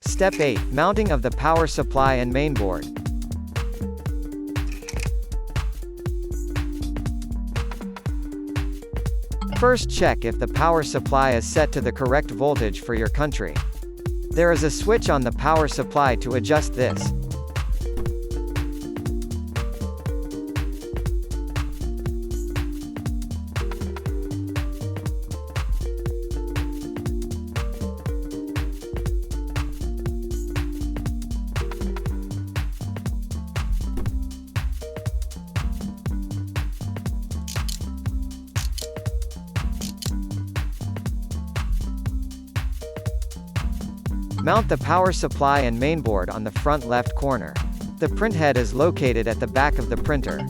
Step 8. Mounting of the power supply and mainboard. First, check if the power supply is set to the correct voltage for your country. There is a switch on the power supply to adjust this. Mount the power supply and mainboard on the front left corner. The printhead is located at the back of the printer.